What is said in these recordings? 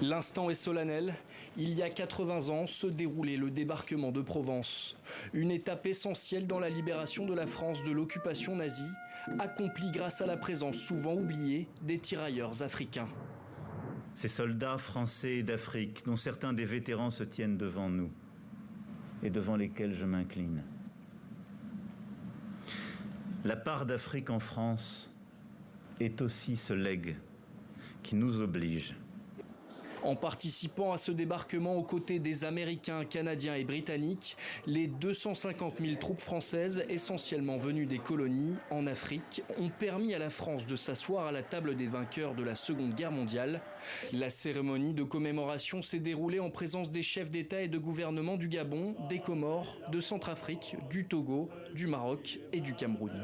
L'instant est solennel. Il y a 80 ans se déroulait le débarquement de Provence. Une étape essentielle dans la libération de la France de l'occupation nazie, accomplie grâce à la présence souvent oubliée des tirailleurs africains. Ces soldats français d'Afrique, dont certains des vétérans se tiennent devant nous et devant lesquels je m'incline. La part d'Afrique en France est aussi ce legs qui nous oblige. En participant à ce débarquement aux côtés des Américains, Canadiens et Britanniques, les 250 000 troupes françaises, essentiellement venues des colonies en Afrique, ont permis à la France de s'asseoir à la table des vainqueurs de la Seconde Guerre mondiale. La cérémonie de commémoration s'est déroulée en présence des chefs d'État et de gouvernement du Gabon, des Comores, de Centrafrique, du Togo, du Maroc et du Cameroun.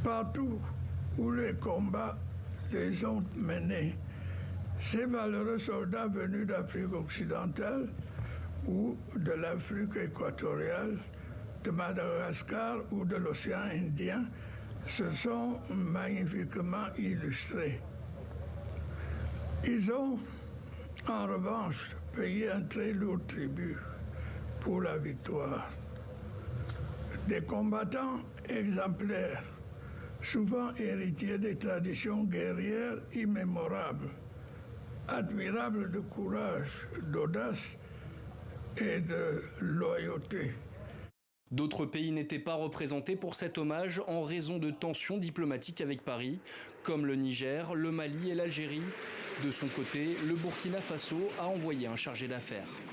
Partout où les combats les ont menés, ces valeureux soldats venus d'Afrique occidentale ou de l'Afrique équatoriale, de Madagascar ou de l'océan Indien se sont magnifiquement illustrés. Ils ont, en revanche, payé un très lourd tribut pour la victoire. Des combattants exemplaires, souvent héritiers des traditions guerrières immémorables, admirable de courage, d'audace et de loyauté. D'autres pays n'étaient pas représentés pour cet hommage en raison de tensions diplomatiques avec Paris, comme le Niger, le Mali et l'Algérie. De son côté, le Burkina Faso a envoyé un chargé d'affaires.